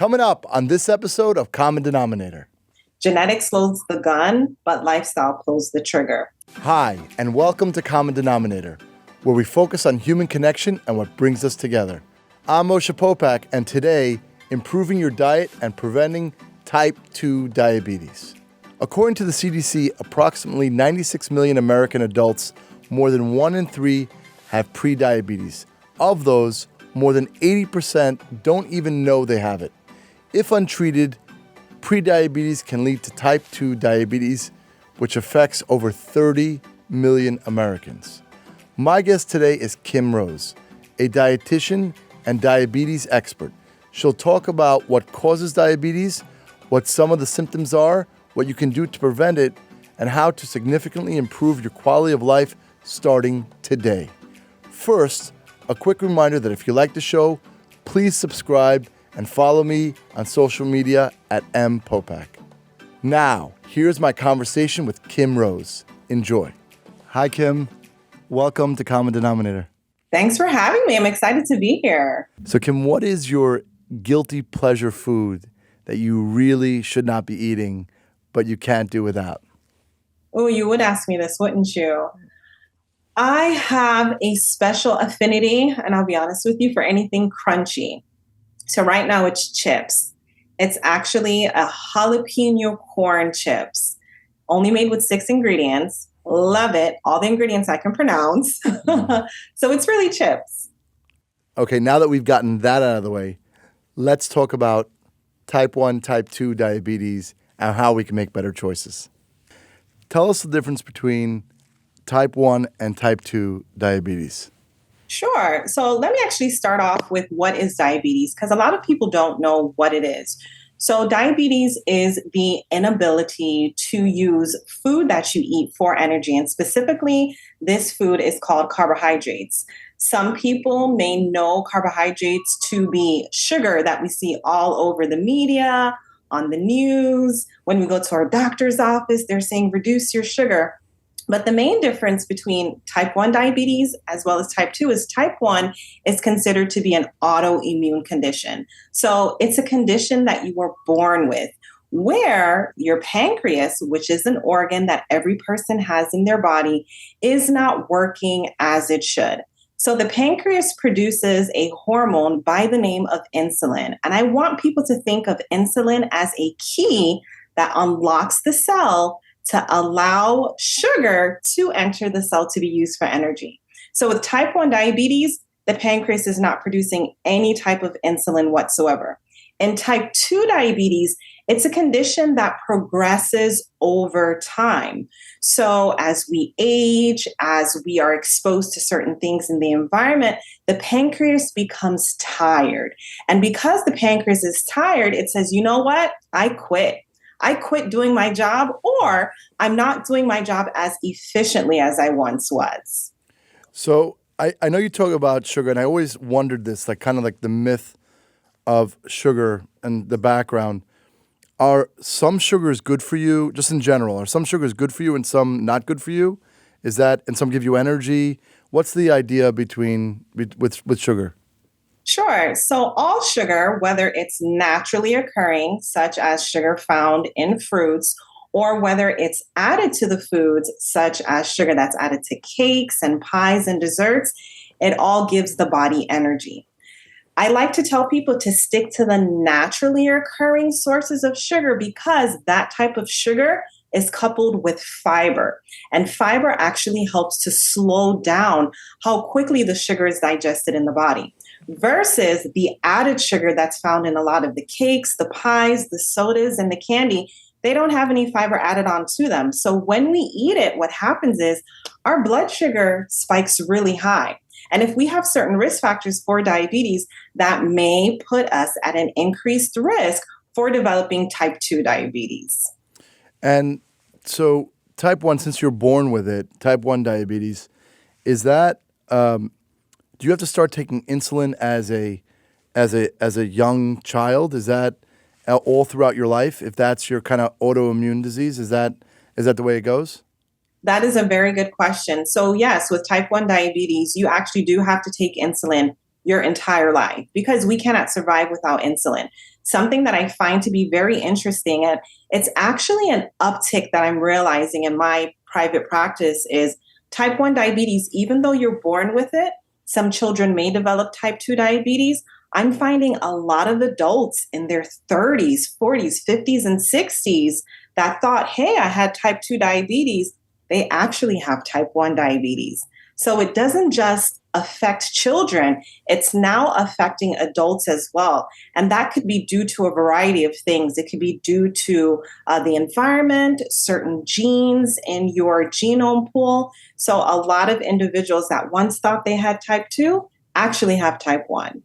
Coming up on this episode of Common Denominator. Genetics loads the gun, but lifestyle pulls the trigger. Hi, and welcome to Common Denominator, where we focus on human connection and what brings us together. I'm Moshe Popack, and today, improving your diet and preventing type 2 diabetes. According to the CDC, approximately 96 million American adults, more than 1 in 3, have prediabetes. Of those, more than 80% don't even know they have it. If untreated, prediabetes can lead to type 2 diabetes, which affects over 30 million Americans. My guest today is Kim Rose, a dietitian and diabetes expert. She'll talk about what causes diabetes, what some of the symptoms are, what you can do to prevent it, and how to significantly improve your quality of life starting today. First, a quick reminder that if you like the show, please subscribe and follow me on social media at @mpopack. Now, here's my conversation with Kim Rose. Enjoy. Hi, Kim. Welcome to Common Denominator. Thanks for having me. I'm excited to be here. So, Kim, what is your guilty pleasure food that you really should not be eating, but you can't do without? Oh, you would ask me this, wouldn't you? I have a special affinity, and I'll be honest with you, for anything crunchy. So right now it's chips. It's actually a jalapeno corn chips, only made with 6 ingredients. Love it. All the ingredients I can pronounce. So it's really chips. Okay, now that we've gotten that out of the way, let's talk about type 1, type 2 diabetes and how we can make better choices. Tell us the difference between type 1 and type 2 diabetes. Sure. So let me actually start off with what is diabetes, because a lot of people don't know what it is. So diabetes is the inability to use food that you eat for energy. And specifically, this food is called carbohydrates. Some people may know carbohydrates to be sugar that we see all over the media, on the news. When we go to our doctor's office, they're saying reduce your sugar. But the main difference between type 1 diabetes as well as type 2 is type 1 is considered to be an autoimmune condition. So it's a condition that you were born with, where your pancreas, which is an organ that every person has in their body, is not working as it should. So the pancreas produces a hormone by the name of insulin. And I want people to think of insulin as a key that unlocks the cell to allow sugar to enter the cell to be used for energy. So with type 1 diabetes, the pancreas is not producing any type of insulin whatsoever. In type 2 diabetes, it's a condition that progresses over time. So as we age, as we are exposed to certain things in the environment, the pancreas becomes tired. And because the pancreas is tired, it says, you know what? I quit doing my job, or I'm not doing my job as efficiently as I once was. So I know you talk about sugar, and I always wondered this, like kind of like the myth of sugar and the background. Are some sugars good for you, just in general? Are some sugars good for you and some not good for you? Is that, and some give you energy? What's the idea with sugar? Sure. So all sugar, whether it's naturally occurring, such as sugar found in fruits, or whether it's added to the foods, such as sugar that's added to cakes and pies and desserts, it all gives the body energy. I like to tell people to stick to the naturally occurring sources of sugar, because that type of sugar is coupled with fiber. And fiber actually helps to slow down how quickly the sugar is digested in the body, versus the added sugar that's found in a lot of the cakes, the pies, the sodas, and the candy. They don't have any fiber added on to them. So when we eat it, what happens is our blood sugar spikes really high. And if we have certain risk factors for diabetes, that may put us at an increased risk for developing type 2 diabetes. And so type 1, since you're born with it, type 1 diabetes, is that, do you have to start taking insulin as a young child? Is that all throughout your life? If that's your kind of autoimmune disease, is that the way it goes? That is a very good question. So yes, with type 1 diabetes, you actually do have to take insulin your entire life because we cannot survive without insulin. Something that I find to be very interesting, and it's actually an uptick that I'm realizing in my private practice, is type 1 diabetes. Even though you're born with it, some children may develop type 2 diabetes. I'm finding a lot of adults in their 30s, 40s, 50s, and 60s that thought, hey, I had type 2 diabetes. They actually have type 1 diabetes. So it doesn't just affect children, it's now affecting adults as well. And that could be due to a variety of things. It could be due to the environment, certain genes in your genome pool. So a lot of individuals that once thought they had type 2 actually have type 1.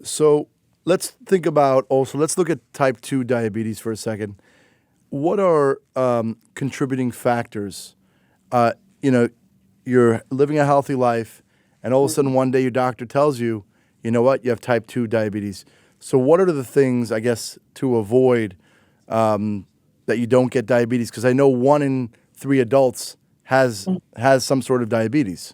So let's look at type 2 diabetes for a second. What are contributing factors? You're living a healthy life, and all of a sudden one day your doctor tells you, you know what, you have type 2 diabetes. So what are the things, I guess, to avoid that you don't get diabetes? Because I know 1 in 3 adults has some sort of diabetes.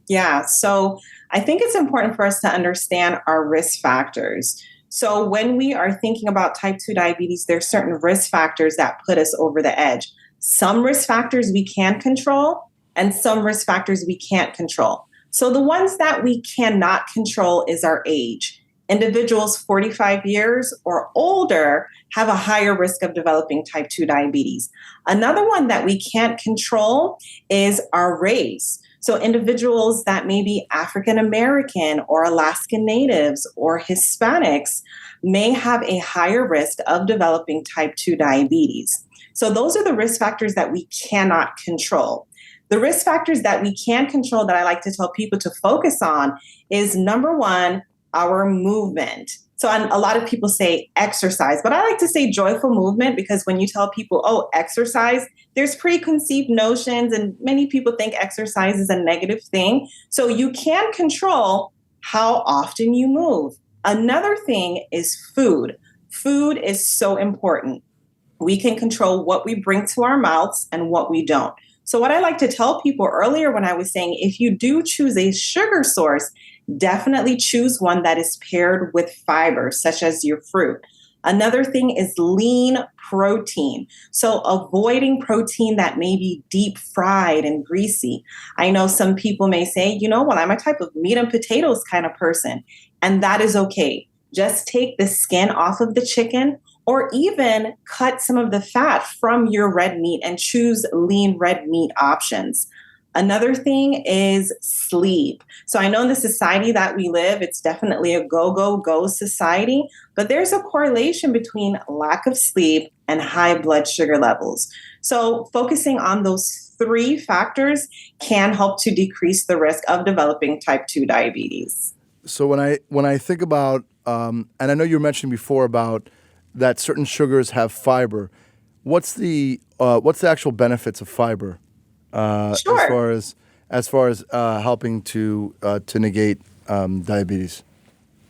Yeah. So I think it's important for us to understand our risk factors. So when we are thinking about type 2 diabetes, there's certain risk factors that put us over the edge. Some risk factors we can control and some risk factors we can't control. So the ones that we cannot control is our age. Individuals 45 years or older have a higher risk of developing type 2 diabetes. Another one that we can't control is our race. So individuals that may be African American or Alaskan Natives or Hispanics may have a higher risk of developing type 2 diabetes. So those are the risk factors that we cannot control. The risk factors that we can control that I like to tell people to focus on is, number one, our movement. So a lot of people say exercise, but I like to say joyful movement, because when you tell people, oh, exercise, there's preconceived notions and many people think exercise is a negative thing. So you can control how often you move. Another thing is food. Food is so important. We can control what we bring to our mouths and what we don't. So what I like to tell people earlier when I was saying, if you do choose a sugar source, definitely choose one that is paired with fiber, such as your fruit. Another thing is lean protein. So avoiding protein that may be deep fried and greasy. I know some people may say, well, I'm a type of meat and potatoes kind of person, and that is okay. Just take the skin off of the chicken, or even cut some of the fat from your red meat and choose lean red meat options. Another thing is sleep. So I know in the society that we live, it's definitely a go, go, go society, but there's a correlation between lack of sleep and high blood sugar levels. So focusing on those 3 factors can help to decrease the risk of developing type 2 diabetes. So when I think about, and I know you were mentioning before about that certain sugars have fiber, what's the actual benefits of fiber? Sure. As far as helping to negate diabetes.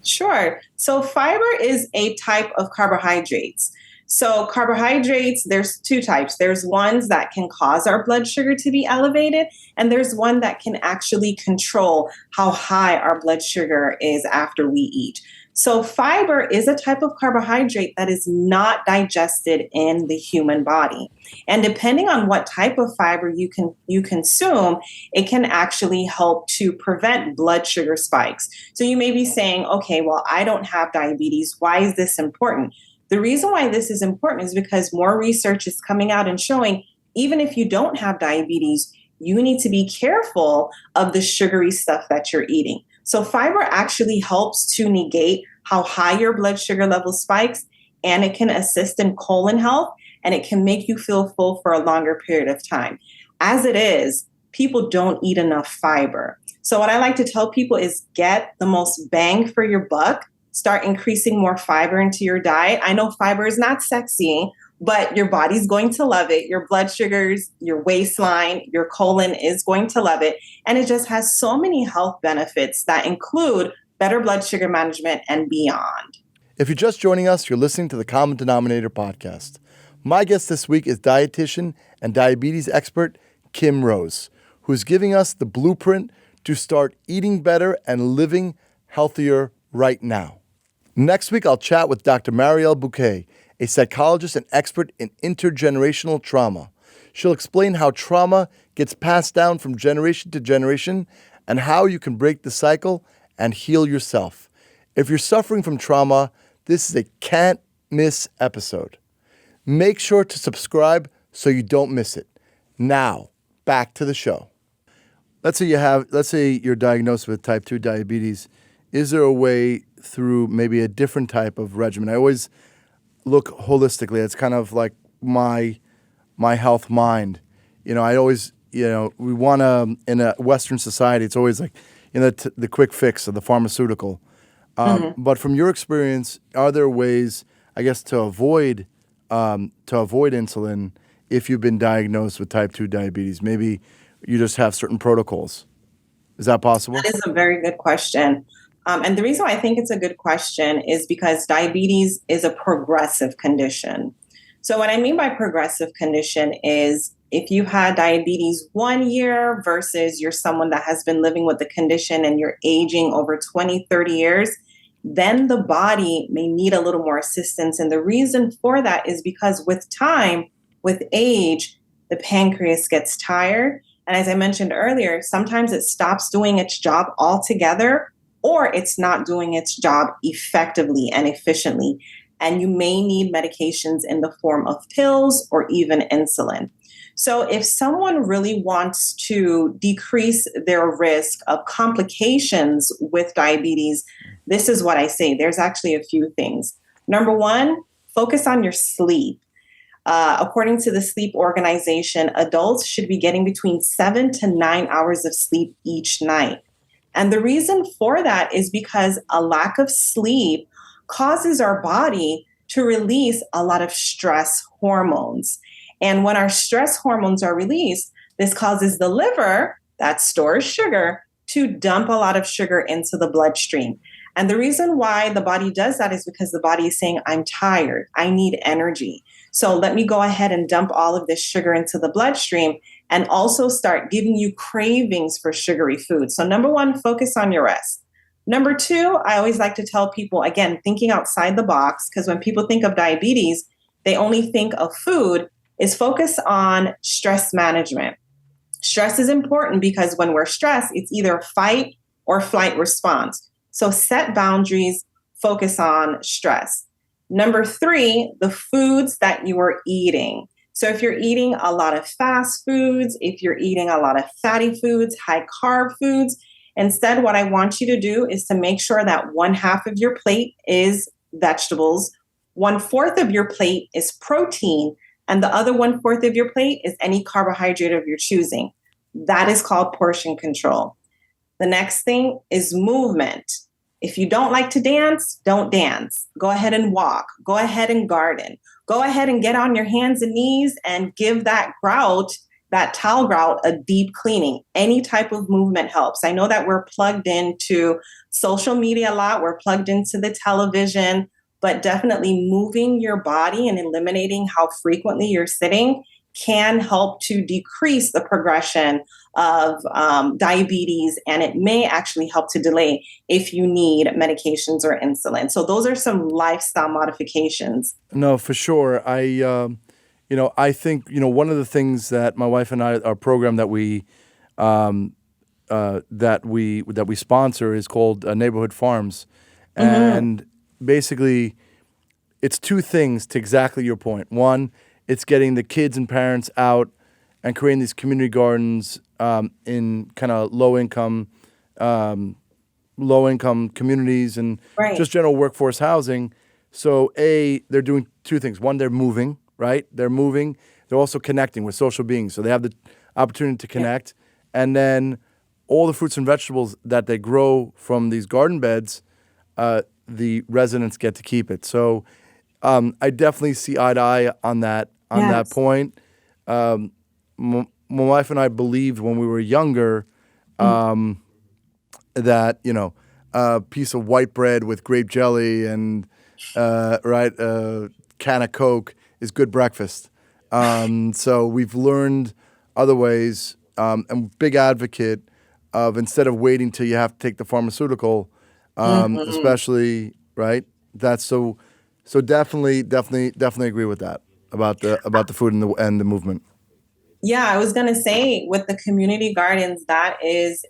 Sure. So fiber is a type of carbohydrates. So carbohydrates, there's 2 types. There's ones that can cause our blood sugar to be elevated, and there's one that can actually control how high our blood sugar is after we eat. So fiber is a type of carbohydrate that is not digested in the human body. And depending on what type of fiber you consume, it can actually help to prevent blood sugar spikes. So you may be saying, okay, well, I don't have diabetes. Why is this important? The reason why this is important is because more research is coming out and showing, even if you don't have diabetes, you need to be careful of the sugary stuff that you're eating. So fiber actually helps to negate how high your blood sugar level spikes, and it can assist in colon health, and it can make you feel full for a longer period of time. As it is, people don't eat enough fiber. So what I like to tell people is get the most bang for your buck. Start increasing more fiber into your diet. I know fiber is not sexy, but your body's going to love it. Your blood sugars, your waistline, your colon is going to love it. And it just has so many health benefits that include better blood sugar management and beyond. If you're just joining us, you're listening to the Common Denominator podcast. My guest this week is dietitian and diabetes expert Kim Rose, who's giving us the blueprint to start eating better and living healthier right now. Next week, I'll chat with Dr. Marielle Bouquet, a psychologist and expert in intergenerational trauma. She'll explain how trauma gets passed down from generation to generation and how you can break the cycle and heal yourself. If you're suffering from trauma, this is a can't miss episode. Make sure to subscribe so you don't miss it. Now, back to the show. Let's say you're diagnosed with type 2 diabetes. Is there a way through maybe a different type of regimen? I always look holistically. It's kind of like my health mind. I always, we want to, in a Western society, it's always like, the quick fix of the pharmaceutical. But from your experience, are there ways, I guess, to avoid insulin if you've been diagnosed with type 2 diabetes? Maybe you just have certain protocols. Is that possible? That is a very good question. And the reason why I think it's a good question is because diabetes is a progressive condition. So what I mean by progressive condition is if you had diabetes 1 year versus you're someone that has been living with the condition and you're aging over 20, 30 years, then the body may need a little more assistance. And the reason for that is because with time, with age, the pancreas gets tired. And as I mentioned earlier, sometimes it stops doing its job altogether, or it's not doing its job effectively and efficiently. And you may need medications in the form of pills or even insulin. So if someone really wants to decrease their risk of complications with diabetes, this is what I say. There's actually a few things. Number one, focus on your sleep. According to the Sleep Organization, adults should be getting between 7 to 9 hours of sleep each night. And the reason for that is because a lack of sleep causes our body to release a lot of stress hormones. And when our stress hormones are released, this causes the liver that stores sugar to dump a lot of sugar into the bloodstream. And the reason why the body does that is because the body is saying, I'm tired, I need energy. So let me go ahead and dump all of this sugar into the bloodstream and also start giving you cravings for sugary food. So number one, focus on your rest. Number two, I always like to tell people, again, thinking outside the box, because when people think of diabetes, they only think of food, is focus on stress management. Stress is important because when we're stressed, it's either fight or flight response. So set boundaries, focus on stress. Number three, the foods that you are eating. So if you're eating a lot of fast foods, if you're eating a lot of fatty foods, high carb foods, instead what I want you to do is to make sure that 1/2 of your plate is vegetables, 1/4 of your plate is protein, and the other 1/4 of your plate is any carbohydrate of your choosing. That is called portion control. The next thing is movement. If you don't like to dance, don't dance. Go ahead and walk. Go ahead and garden. Go ahead and get on your hands and knees and give that grout, that towel grout, a deep cleaning. Any type of movement helps. I know that we're plugged into social media a lot. We're plugged into the television, but definitely moving your body and eliminating how frequently you're sitting can help to decrease the progression of diabetes, and it may actually help to delay if you need medications or insulin. So those are some lifestyle modifications. No, for sure. I think one of the things that my wife and I, our program that we sponsor is called Neighborhood Farms, and basically, it's two things to exactly your point. One, it's getting the kids and parents out and creating these community gardens in kind of low income communities and just general workforce housing. So they're doing two things. One, they're moving, right? They're moving. They're also connecting with social beings. So they have the opportunity to connect. Yeah. And then all the fruits and vegetables that they grow from these garden beds, the residents get to keep it. So I definitely see eye to eye on that point. My wife and I believed when we were younger that a piece of white bread with grape jelly and a can of Coke is good breakfast. So we've learned other ways. I'm a big advocate of instead of waiting till you have to take the pharmaceutical, especially, right? That's so definitely agree with that about the food and the movement. Yeah, I was going to say with the community gardens, that is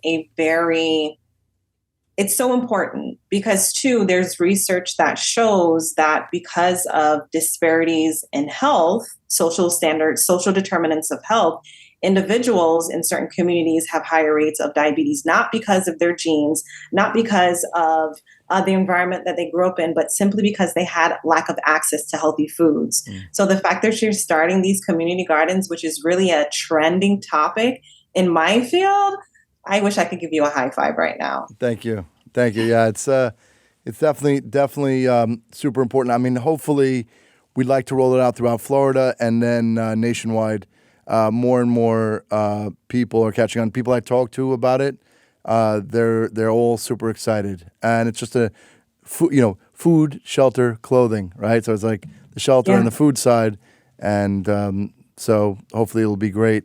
it's so important because too, there's research that shows that because of disparities in health, social standards, social determinants of health, individuals in certain communities have higher rates of diabetes, not because of their genes, not because of the environment that they grew up in, but simply because they had lack of access to healthy foods. So the fact that you're starting these community gardens, which is really a trending topic in my field, I wish I could give you a high five right now. Thank you. Yeah, it's definitely super important. I mean, hopefully, we'd like to roll it out throughout Florida and then nationwide. More and more people are catching on. People I talk to about it, they're all super excited, and it's just food, shelter, clothing, right? So it's like the shelter and the food side, and so hopefully it'll be great.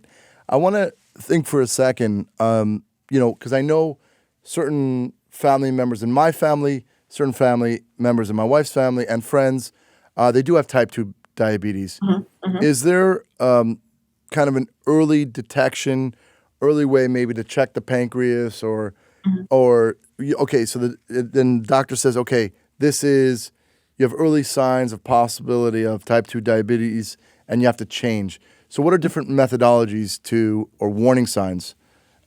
I want to think for a second, because I know certain family members in my family, certain family members in my wife's family, and friends, they do have type 2 diabetes. Is there kind of an early detection, early way maybe to check the pancreas or okay, so then doctor says, okay, you have early signs of possibility of type 2 diabetes and you have to change. So what are different methodologies or warning signs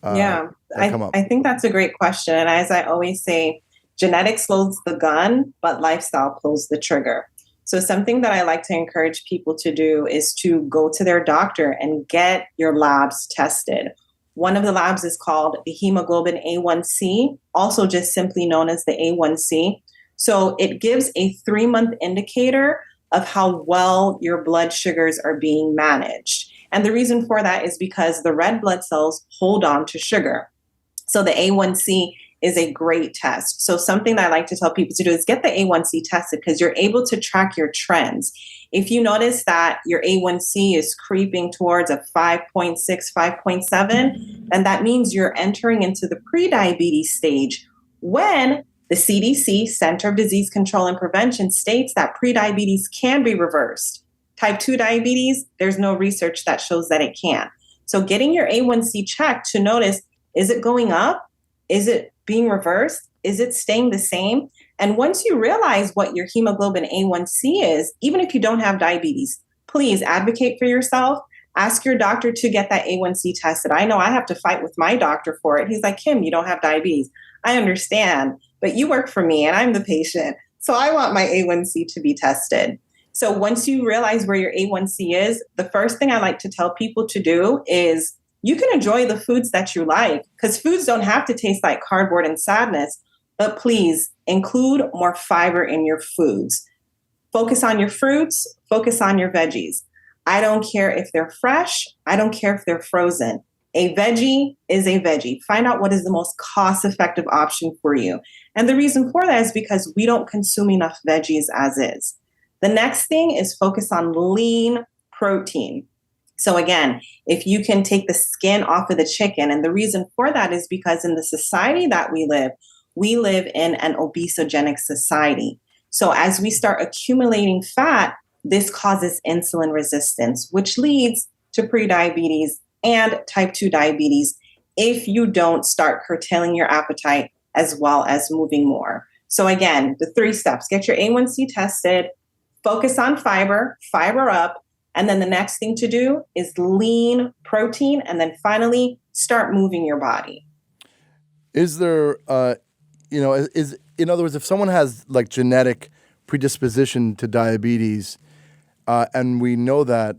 that come up? I think that's a great question. And as I always say, genetics loads the gun, but lifestyle pulls the trigger. So something that I like to encourage people to do is to go to their doctor and get your labs tested. One of the labs is called the hemoglobin A1C, also just simply known as the A1C. So it gives a 3-month indicator of how well your blood sugars are being managed. And the reason for that is because the red blood cells hold on to sugar. So the A1C is a great test. So something that I like to tell people to do is get the A1C tested because you're able to track your trends. If you notice that your A1C is creeping towards a 5.6, 5.7, then that means you're entering into the prediabetes stage when the CDC, Center of Disease Control and Prevention, states that prediabetes can be reversed. Type 2 diabetes, there's no research that shows that it can. So getting your A1C checked to notice, is it going up? Is it being reversed? Is it staying the same? And once you realize what your hemoglobin A1C is, even if you don't have diabetes, please advocate for yourself. Ask your doctor to get that A1C tested. I know I have to fight with my doctor for it. He's like, Kim, you don't have diabetes. I understand, but you work for me and I'm the patient. So I want my A1C to be tested. So once you realize where your A1C is, the first thing I like to tell people to do is you can enjoy the foods that you like because foods don't have to taste like cardboard and sadness, but please include more fiber in your foods. Focus on your fruits, focus on your veggies. I don't care if they're fresh. I don't care if they're frozen. A veggie is a veggie. Find out what is the most cost-effective option for you. And the reason for that is because we don't consume enough veggies as is. The next thing is focus on lean protein. So again, if you can take the skin off of the chicken, and the reason for that is because in the society that we live in an obesogenic society. So as we start accumulating fat, this causes insulin resistance, which leads to prediabetes and type 2 diabetes if you don't start curtailing your appetite as well as moving more. So again, the 3 steps: get your A1C tested, focus on fiber up, and then the next thing to do is lean protein, and then finally start moving your body. Is there, is in other words, if someone has like genetic predisposition to diabetes, and we know that,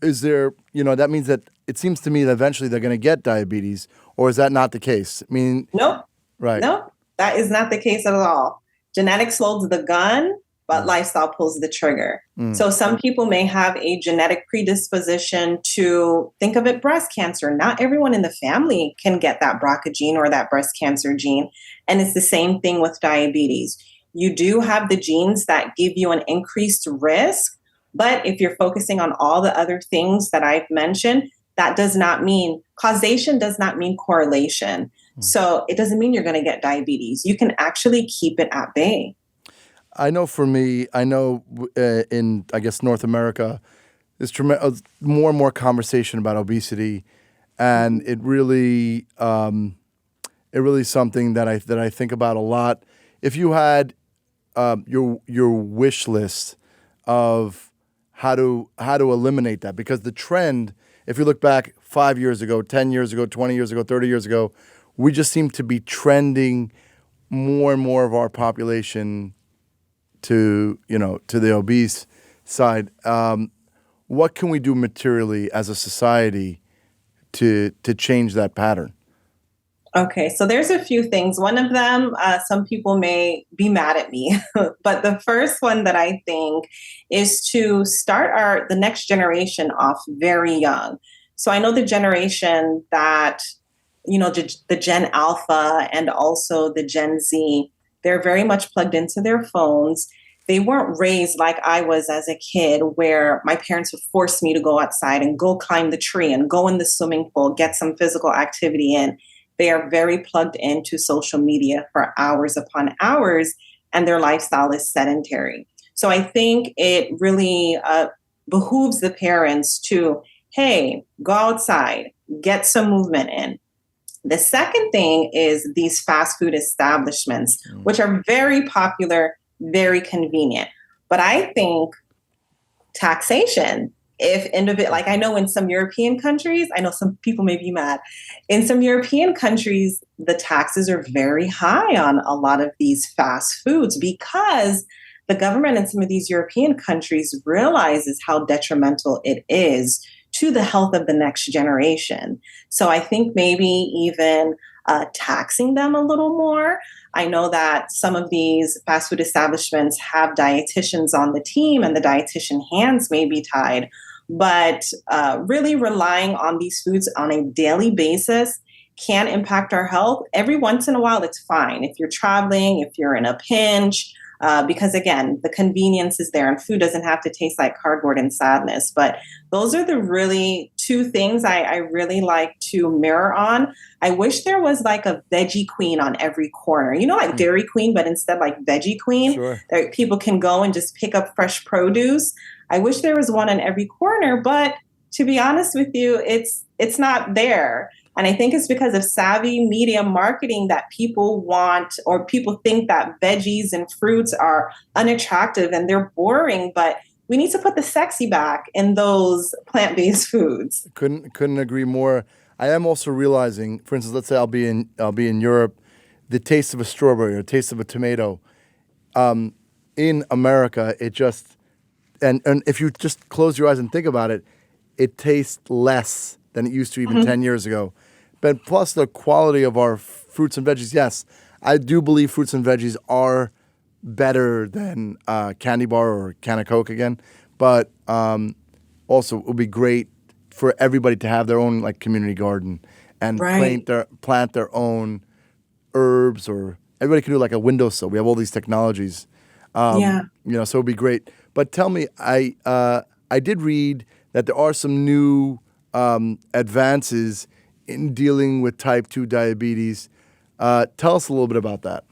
is there, that means that it seems to me that eventually they're going to get diabetes, or is that not the case? I mean, nope. Right. Nope, that is not the case at all. Genetics loads the gun, but lifestyle pulls the trigger. So some people may have a genetic predisposition to, think of it, breast cancer. Not everyone in the family can get that BRCA gene or that breast cancer gene. And it's the same thing with diabetes. You do have the genes that give you an increased risk, but if you're focusing on all the other things that I've mentioned, that does not mean causation, does not mean correlation. So it doesn't mean you're going to get diabetes. You can actually keep it at bay. I know for me, in, I guess, North America, there's more and more conversation about obesity, and it really is something that I think about a lot. If you had your wish list of how to eliminate that, because the trend, if you look back 5 years ago, 10 years ago, 20 years ago, 30 years ago, we just seem to be trending more and more of our population to the obese side. What can we do materially as a society to change that pattern? Okay, so there's a few things. One of them, some people may be mad at me, but the first one that I think is to start the next generation off very young. So I know the generation that, the Gen Alpha and also the Gen Z, they're very much plugged into their phones. They weren't raised like I was as a kid, where my parents would force me to go outside and go climb the tree and go in the swimming pool, get some physical activity in. They are very plugged into social media for hours upon hours, and their lifestyle is sedentary. So I think it really behooves the parents to, hey, go outside, get some movement in. The second thing is these fast food establishments, which are very popular, very convenient. But I think taxation, like I know in some European countries, I know some people may be mad. In some European countries, the taxes are very high on a lot of these fast foods because the government in some of these European countries realizes how detrimental it is to the health of the next generation. So I think maybe even taxing them a little more. I know that some of these fast food establishments have dietitians on the team, and the dietitian hands may be tied. But really relying on these foods on a daily basis can impact our health. Every once in a while, it's fine. If you're traveling, if you're in a pinch, because again, the convenience is there and food doesn't have to taste like cardboard and sadness. But those are the really two things I really like to mirror on. I wish there was like a veggie queen on every corner, like Dairy Queen, but instead like veggie queen. Sure. That people can go and just pick up fresh produce. I wish there was one in every corner, but to be honest with you, it's not there. And I think it's because of savvy media marketing that people want, or people think that veggies and fruits are unattractive and they're boring, but we need to put the sexy back in those plant-based foods. Couldn't agree more. I am also realizing, for instance, let's say I'll be in Europe, the taste of a strawberry or the taste of a tomato, in America, it just, and if you just close your eyes and think about it, it tastes less than it used to even 10 years ago. But plus the quality of our fruits and veggies, yes, I do believe fruits and veggies are better than candy bar or can of Coke again. But also it would be great for everybody to have their own like community garden and plant their own herbs, or everybody can do like a windowsill. We have all these technologies, so it would be great. But tell me, I did read that there are some new advances in dealing with type 2 diabetes. Tell us a little bit about that.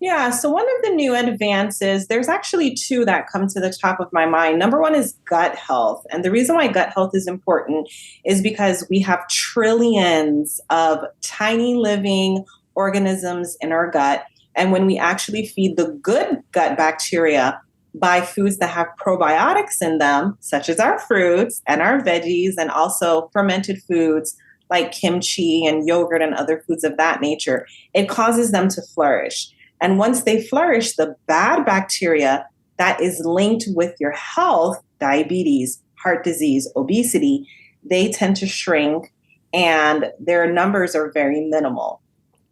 Yeah, so one of the new advances, there's actually two that come to the top of my mind. Number one is gut health. And the reason why gut health is important is because we have trillions of tiny living organisms in our gut. And when we actually feed the good gut bacteria by foods that have probiotics in them, such as our fruits and our veggies, and also fermented foods like kimchi and yogurt and other foods of that nature, it causes them to flourish. And once they flourish, the bad bacteria that is linked with your health, diabetes, heart disease, obesity, they tend to shrink and their numbers are very minimal.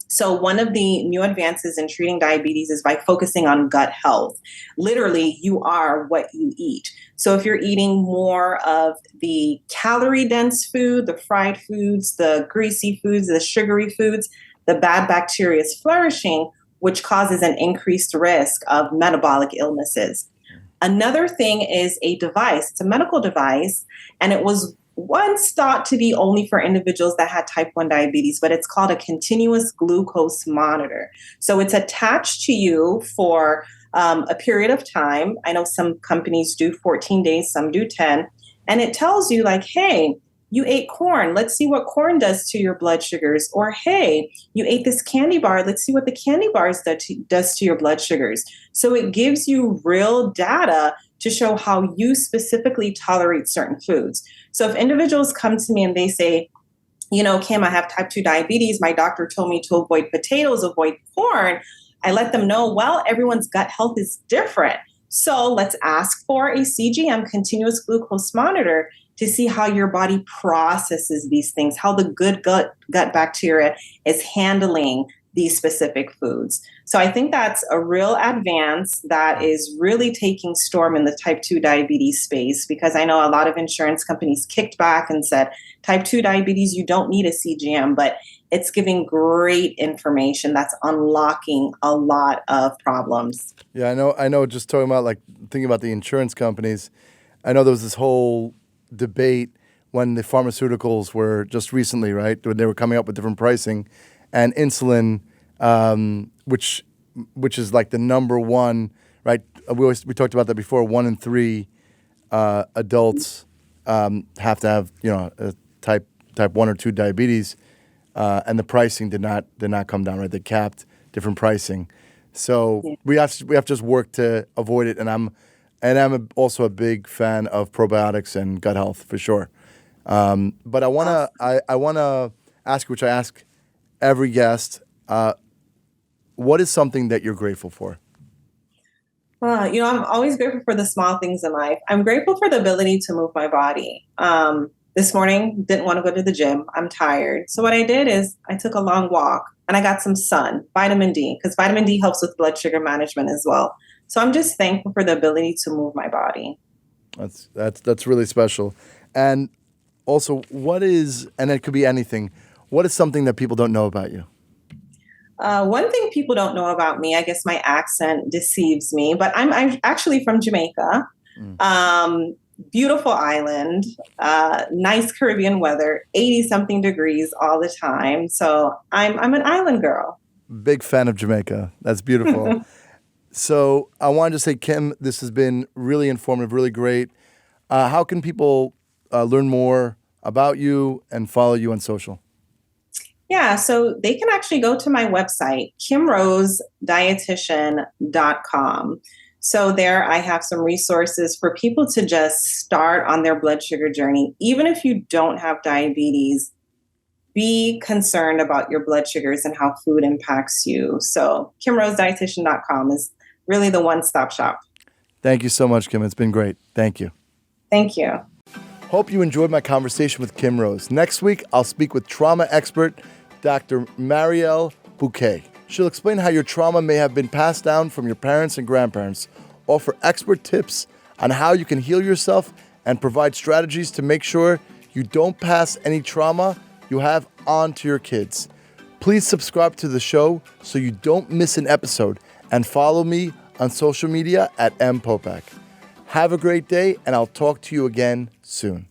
So one of the new advances in treating diabetes is by focusing on gut health. Literally, you are what you eat. So if you're eating more of the calorie-dense food, the fried foods, the greasy foods, the sugary foods, the bad bacteria is flourishing, which causes an increased risk of metabolic illnesses. Another thing is a device. It's a medical device, and it was once thought to be only for individuals that had type 1 diabetes, but it's called a continuous glucose monitor. So it's attached to you for a period of time. I know some companies do 14 days, some do 10. And it tells you, like, hey, you ate corn. Let's see what corn does to your blood sugars. Or, hey, you ate this candy bar. Let's see what the candy bars does to your blood sugars. So it gives you real data to show how you specifically tolerate certain foods. So if individuals come to me and they say, Kim, I have type 2 diabetes. My doctor told me to avoid potatoes, avoid corn. I let them know, well, everyone's gut health is different. So let's ask for a CGM, continuous glucose monitor, to see how your body processes these things, how the good gut bacteria is handling these specific foods. So I think that's a real advance that is really taking storm in the type 2 diabetes space, because I know a lot of insurance companies kicked back and said, type 2 diabetes, you don't need a CGM, but it's giving great information that's unlocking a lot of problems. Yeah, I know. Just talking about, like, thinking about the insurance companies, I know there was this whole debate when the pharmaceuticals were just recently, right? When they were coming up with different pricing, and insulin, which is like the number one, right? We talked about that before. 1 in 3 adults have to have a type 1 or 2 diabetes, and the pricing did not come down, right? They capped different pricing, so we have to just work to avoid it. And I'm also a big fan of probiotics and gut health for sure. But I wanna ask, which I ask every guest, what is something that you're grateful for? I'm always grateful for the small things in life. I'm grateful for the ability to move my body. This morning, didn't want to go to the gym. I'm tired. So what I did is I took a long walk and I got some sun, vitamin D, because vitamin D helps with blood sugar management as well. So I'm just thankful for the ability to move my body. That's really special. And also, and it could be anything, what is something that people don't know about you? One thing people don't know about me, I guess my accent deceives me, but I'm actually from Jamaica. Beautiful island, nice Caribbean weather, 80-something degrees all the time. So I'm an island girl. Big fan of Jamaica. That's beautiful. So I wanted to say, Kim, this has been really informative, really great. How can people learn more about you and follow you on social? Yeah, so they can actually go to my website, kimrosedietitian.com. So there I have some resources for people to just start on their blood sugar journey. Even if you don't have diabetes, be concerned about your blood sugars and how food impacts you. So kimrosedietitian.com is really the one-stop shop. Thank you so much, Kim. It's been great. Thank you. Thank you. Hope you enjoyed my conversation with Kim Rose. Next week, I'll speak with trauma expert Dr. Marielle Bouquet. She'll explain how your trauma may have been passed down from your parents and grandparents, offer expert tips on how you can heal yourself, and provide strategies to make sure you don't pass any trauma you have on to your kids. Please subscribe to the show so you don't miss an episode, and follow me on social media at @mpopack. Have a great day, and I'll talk to you again soon.